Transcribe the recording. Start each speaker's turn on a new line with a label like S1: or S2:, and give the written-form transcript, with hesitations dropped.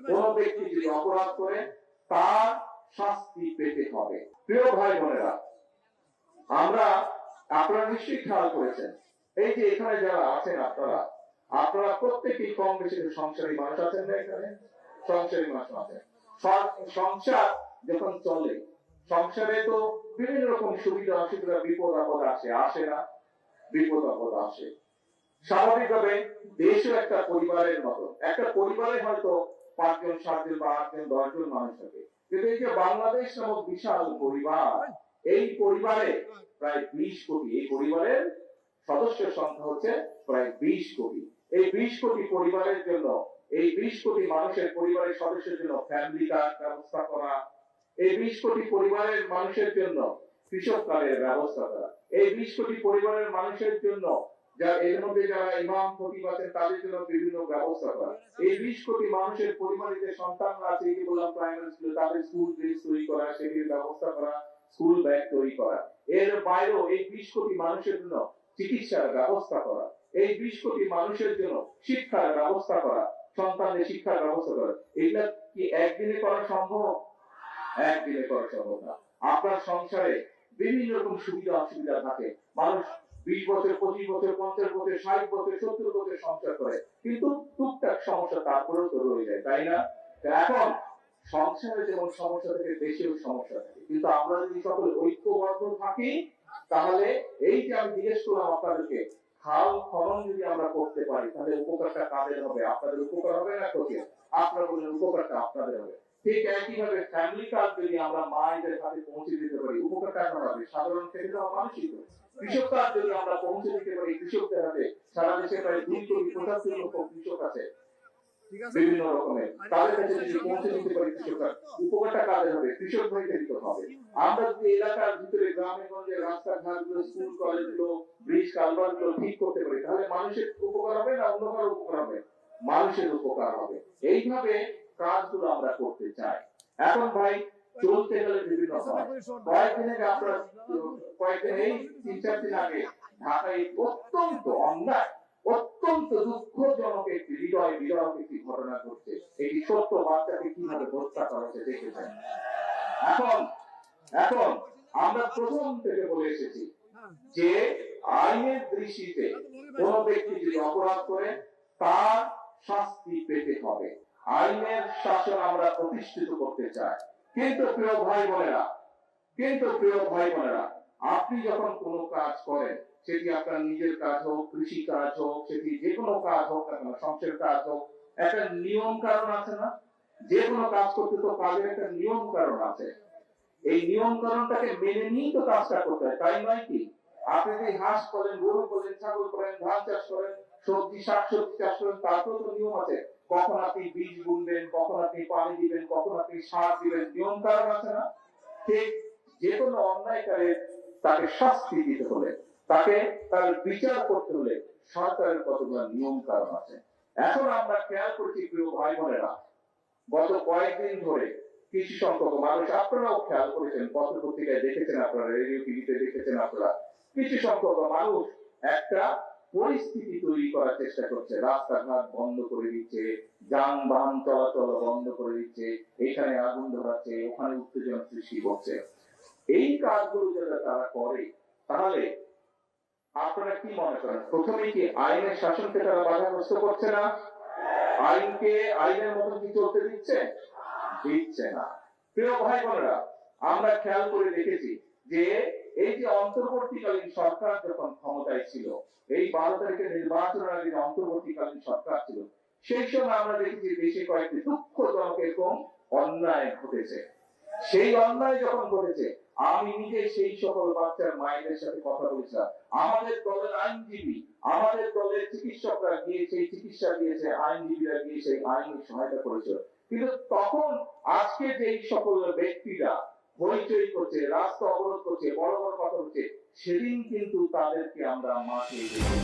S1: কোন ব্যক্তি যদি অপরাধ করে তার শাস্তি পেতে হবে। প্রিয় ভাই বোনেরা, আপনারা নিশ্চয়ই খেয়াল করেছেন, এই যে এখানে যারা আছেন আপনারা প্রত্যেকেই কম বেশি সংসারী মানুষ আছেন না? এখানে সংসারী মানুষ আছেন। সংসার যখন চলে, সংসারে তো বিভিন্ন রকম সুবিধা অসুবিধা, বিপদ আপদ আসে না? বিপদ আপদ আসে। স্বাভাবিকভাবে দেশও একটা পরিবারের মতো। একটা পরিবারে হয়তো 5 জন 7 জন বা 8 জন 10 জন মানুষ থাকে, কিন্তু এই যে বাংলাদেশ নামক বিশাল পরিবার, এই পরিবারে প্রায় 20 কোটি, এই পরিবারের সদস্যের সংখ্যা হচ্ছে প্রায় 20 কোটি। এই 20 কোটি পরিবারের জন্য, এই 20 কোটি মানুষের পরিবারের সদস্যের জন্য ফ্যামিলি কার্ড ব্যবস্থা করা, এই 20 কোটি পরিবারের মানুষের জন্য কৃষক কার্ডের ব্যবস্থা করা, এই 20 কোটি পরিবারের মানুষের জন্য এর মধ্যে যারা ইমাম খতিব আছেন তাদের জন্য বিভিন্ন ব্যবস্থা করা, এই 20 কোটি মানুষের পরিবারে যে সন্তানরা আছে, এই যে বললাম প্রাইমারি স্কুলে, তাদের স্কুল ড্রেস তৈরি করা, সেগুলির ব্যবস্থা করা, স্কুল ব্যাগ তৈরি করা। এর বাইরেও এই 20 কোটি মানুষের জন্য চিকিৎসার ব্যবস্থা করা, এই 20 কোটি মানুষের জন্য শিক্ষার ব্যবস্থা করা, সন্তানদের শিক্ষার ব্যবস্থা করা। এগুলা কি একদিনে করা সম্ভব? একদিনে করা সম্ভব না। আপনার সংসারে বিভিন্ন রকম সুবিধা অসুবিধা থাকে। মানুষ 20 বছর 25 বছর 50 বছর 60 বছর 70 বছর সংসার করে, কিন্তু টুকটাক সমস্যা তারপরেও তো রয়ে যায়, তাই না? এখন সংসারে যেমন সমস্যা থাকে, দেশেও সমস্যা থাকে, কিন্তু আমরা যদি সকলে ঐক্যবদ্ধ থাকি, তাহলে এই যে আমি জিজ্ঞেস করলাম আপনাদেরকে, খাল খনন যদি আমরা করতে পারি, তাহলে উপকারটা কাদের হবে? আপনাদের উপকার হবে না? তোকে আপনারা বলেন উপকারটা আপনাদের হবে। ঠিক একইভাবে ফ্যামিলি কার্ড যদি আমরা মায়েদের হাতে পৌঁছে দিতে পারি, উপকারটা কার হবে? সাধারণ ক্ষেত্রে মানুষই তো। কৃষক কার্ড যদি আমরা পৌঁছে দিতে পারি কৃষকদের হাতে, সারা দেশে প্রায় 2 কোটি 75 লক্ষ কৃষক আছে বিভিন্ন রকমের, তাদের কাছে যদি পৌঁছে দিতে পারি কৃষক কার্ড, উপকারটা কাদের হবে? কৃষক ভাইদের দিতে হবে। আমরা যদি এলাকার ভিতরে গ্রামে গঞ্জে রাস্তাঘাটগুলো, স্কুল কলেজগুলো, ব্রিজ কালভার্টগুলো ঠিক করতে পারি, তাহলে মানুষের উপকার হবে না অন্য কারো উপকার হবে? মানুষের উপকার হবে। এইভাবে কাজগুলো আমরা করতে চাই। এখন ভাই চলতে গেলে বিভিন্ন হয়। কয়েকদিন আগে আপনারা, কয়েকদিন এই 3-4 দিন আগে ঢাকায় অত্যন্ত অন্যায়, অত্যন্ত দুঃখজনক একটি হৃদয় বিদারক একটি ঘটনা ঘটছে। একটি ছোট্ট বাচ্চাকে কিভাবে হত্যা করা হয়েছে দেখেছেন। এখন আমরা প্রথম থেকে বলে এসেছি যে আইনের দৃষ্টিতে কোন ব্যক্তি যদি অপরাধ করে তার শাস্তি পেতে হবে। আইনের শাসন আমরা প্রতিষ্ঠিত করতে চাই। কিন্তু প্রিয় ভাই বোনেরা, আপনি যখন কোনো কাজ করেন, সেটি আপনার নিজের কাজ হোক, কৃষি কাজ হোক, সেটি যে কোনো কাজ হোক না কেন, সংসারের কাজ হোক, একটা নিয়ম কারণ আছে না? যে কোনো কাজ করতে তো কাজের একটা নিয়ম কারণ আছে। এই নিয়ম কারণটাকে মেনে নিয়েই তো কাজটা করতে হয়, তাই নয় কি? আপনি যদি হাঁস করেন, গরু করেন, ছাগল করেন, ধান চাষ করেন, সবজি শাকসবজি চাষ করেন, তারপরে তো নিয়ম আছে। কখন আপনি বীজ বুনবেন, কখন আপনি পানি দিবেন, কখন আপনি সার দিবেন, নিয়ম কারণ আছে না? ঠিক যে কোনো অন্যায়কারীর তাকে শাস্তি দিতে হলে, তাকে তার বিচার করতে হলে সরকারের কতগুলো নিয়ম কারণ আছে। এখন আমরা খেয়াল করছি প্রিয় ভাই বোনেরা, গত কয়েকদিন ধরে কিছু সংখ্যক মানুষ, আপনারাও খেয়াল করেছেন, পত্র পত্রিকায় দেখেছেন, আপনারা রেডিও টিভিতে দেখেছেন, আপনারা কিছু সংখ্যক মানুষ একটা পরিস্থিতি তৈরি করার চেষ্টা করছে। রাস্তাঘাট বন্ধ করে দিচ্ছে, যানবাহন চলাচল বন্ধ করে দিচ্ছে, এখানে আগুন ধরাচ্ছে, ওখানে উত্তেজনা সৃষ্টি করছে। এই কাজগুলো যারা তারা করে, তাহলে আপনারা কি মনে করেন, প্রথমে কি আইনের শাসনকে তারা বাধাগ্রস্ত করছে না? আইনকে আইনের মতো কি চলতে দিচ্ছে না। প্রিয় ভাই বোনেরা, আমরা খেয়াল করে দেখেছি যে এই যে অন্তর্বর্তীকালীন সরকার যখন ক্ষমতায় ছিল, এই 12 তারিখের নির্বাচনের আগে অন্তর্বর্তীকালীন সরকার ছিল, সেই সময় আমরা দেখেছি দেশে কয়েকটি দুঃখজনক এরকম অন্যায় ঘটেছে। সেই অন্যায় যখন ঘটেছে, আমি নিজে সেই সকল বাচ্চার মায়েদের সাথে কথা বলেছিলাম। আমাদের দলের আইনজীবী, আমাদের দলের চিকিৎসকরা গিয়ে সেই চিকিৎসা দিয়েছে, আইনজীবীরা গিয়ে সেই আইনি সহায়তা করেছে। কিন্তু তখন আজকে যে সকল ব্যক্তিরা হইচই করছে, রাস্তা অবরোধ করছে, বড় বড় কথা হচ্ছে, সেদিন কিন্তু তাদেরকে আমরা মাঠে দেখেছি।